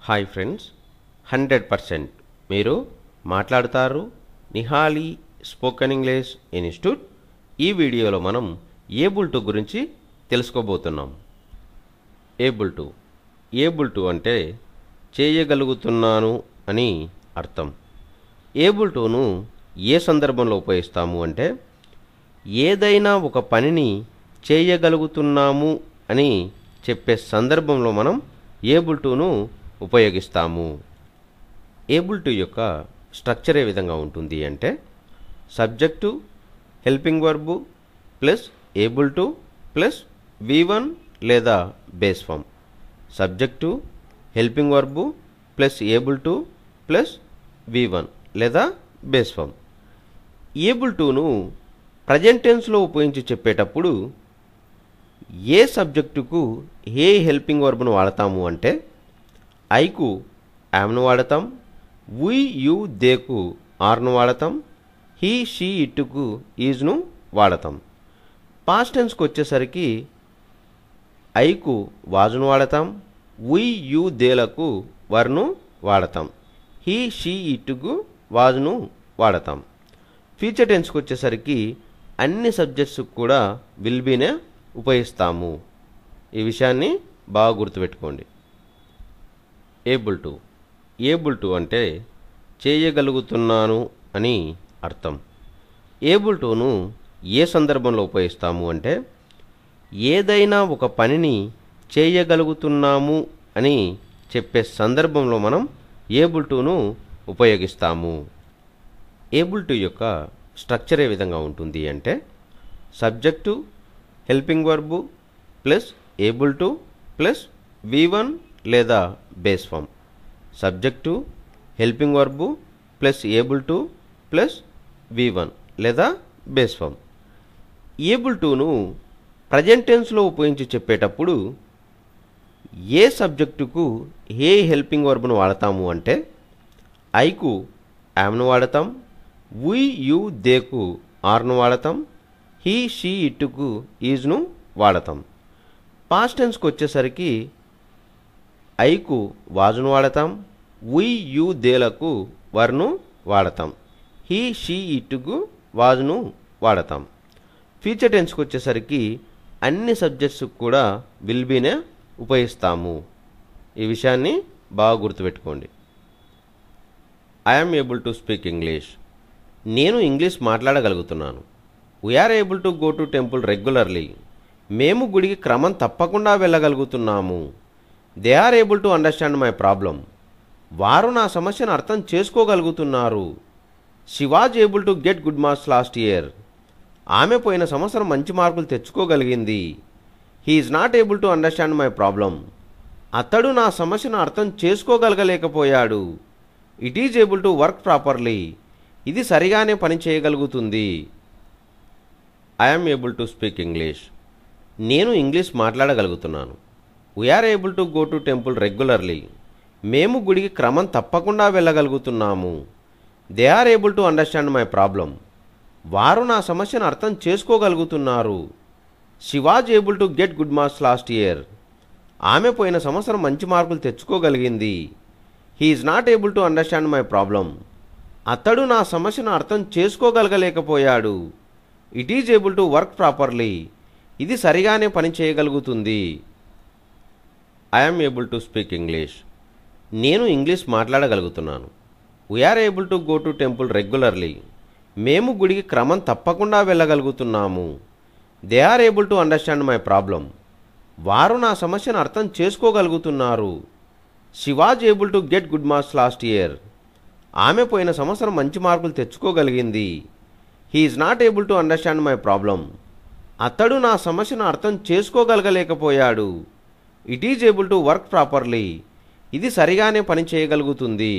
Hi friends, 100% మీరు మాట్లాడతారు Nihali spoken English institute. ఈ వీడియోలో మనం ఏబుల్ టు గురించి తెలుసుకోబోతున్నాం. ఏబుల్ టు అంటే చేయగలుగుతున్నాను అని అర్థం. ఏబుల్ టును ఏ సందర్భంలో ఉపయోగిస్తాము అంటే ఏదైనా ఒక పనిని చేయగలుగుతున్నాము అని చెప్పే సందర్భంలో మనం ఏబుల్ టును ఉపయోగిస్తాము. ఏబుల్ టు యొక్క స్ట్రక్చర్ ఏ విధంగా ఉంటుంది అంటే subject helping verb plus able to plus V1 లేదా base form. Subject helping verb plus able to plus V1 లేదా బేస్ ఫామ్. ఏబుల్ టును ప్రజెంట్ టెన్స్లో ఉపయోగించి చెప్పేటప్పుడు ఏ సబ్జెక్టుకు ఏ హెల్పింగ్ వర్బ్ను వాడతాము అంటే ఐకు యామ్ను వాడతాం, వి యు దేకు ఆర్ను వాడతాం, హీ షీ ఇట్టుకు ఈజ్ను వాడతాం. పాస్ట్ టెన్స్కి వచ్చేసరికి ఐకు వాజును వాడతాం, వి యు దేలకు వర్ను వాడతాం, హీ షీ ఇట్టుకు వాజును వాడతాం. ఫ్యూచర్ టెన్స్కి వచ్చేసరికి అన్ని సబ్జెక్ట్స్కి కూడా విల్ బీనే ఉపయోగిస్తాము. ఈ విషయాన్ని బాగా గుర్తుపెట్టుకోండి. ఏబుల్ టు అంటే చేయగలుగుతున్నాను అని అర్థం. ఏబుల్ టును ఏ సందర్భంలో ఉపయోగిస్తాము అంటే ఏదైనా ఒక పనిని చేయగలుగుతున్నాము అని చెప్పే సందర్భంలో మనం ఏబుల్ టును ఉపయోగిస్తాము. ఏబుల్ టు యొక్క స్ట్రక్చర్ ఏ విధంగా ఉంటుంది అంటే subject helping verb plus able to plus V1 లేదా base form. Subject helping verb plus able to plus V1 లేదా బేస్ ఫామ్. ఏబుల్ టును ప్రజెంట్ టెన్స్లో ఉపయోగించి చెప్పేటప్పుడు ఏ సబ్జెక్టుకు ఏ హెల్పింగ్ వర్బ్ను వాడతాము అంటే ఐకు యామ్ను వాడతాం, వి యు దేకు ఆర్ను వాడతాం, హీ షీ ఇట్టుకు ఈజ్ను వాడతాం. పాస్ట్ టెన్స్కి వచ్చేసరికి ఐకు వాజును వాడతాం, వి యు దేలకు వర్ను వాడతాం, హీ షీ ఇట్టుకు వాజును వాడతాం. ఫ్యూచర్ టెన్స్కి వచ్చేసరికి అన్ని సబ్జెక్ట్స్కి కూడా విల్ బీనే ఉపయోగిస్తాము. ఈ విషయాన్ని బాగా గుర్తుపెట్టుకోండి. I'm able to speak English. నేను ఇంగ్లీష్ మాట్లాడగలుగుతున్నాను. We're able to go to temple regularly. మేము గుడికి క్రమం తప్పకుండా వెళ్ళగలుగుతున్నాము. They are able to understand my problem. వారు నా సమస్యను అర్థం చేసుకోగలుగుతున్నారు. She was able to get good marks last year. ఆమె పోయిన సంవత్సరం మంచి మార్కులు తెచ్చుకోగలిగింది. He is not able to understand my problem. అతడు నా సమస్యను అర్థం చేసుకోగలగలేకపోయాడు. It is able to work properly. ఇది సరిగానే పని చేయగలుగుతుంది. I'm able to speak English. నేను ఇంగ్లీష్ మాట్లాడగలుగుతున్నాను. We're able to go to temple regularly. మేము గుడికి క్రమం తప్పకుండా వెళ్ళగలుగుతున్నాము. They are able to understand my problem. వారు నా సమస్యను అర్థం చేసుకోగలుగుతున్నారు. She was able to get good marks last year. ఆమె పోయిన సంవత్సరం మంచి మార్కులు తెచ్చుకోగలిగింది. He is not able to understand my problem. అతడు నా సమస్యను అర్థం చేసుకోగలగలేకపోయాడు. It is able to work properly. ఇది సరిగానే పని చేయగలుగుతుంది. I'm able to speak English. నేను ఇంగ్లీష్ మాట్లాడగలుగుతున్నాను. We're able to go to temple regularly. మేము గుడికి క్రమం తప్పకుండా వెళ్ళగలుగుతున్నాము. They are able to understand my problem. వారు నా సమస్యను అర్థం చేసుకోగలుగుతున్నారు. She was able to get good marks last year. ఆమె పోయిన సంవత్సరం మంచి మార్కులు తెచ్చుకోగలిగింది. He is not able to understand my problem. అతడు నా సమస్యను అర్థం చేసుకోగలగలేకపోయాడు. It is able to work properly. ఇది సరిగానే పని చేయగలుగుతుంది.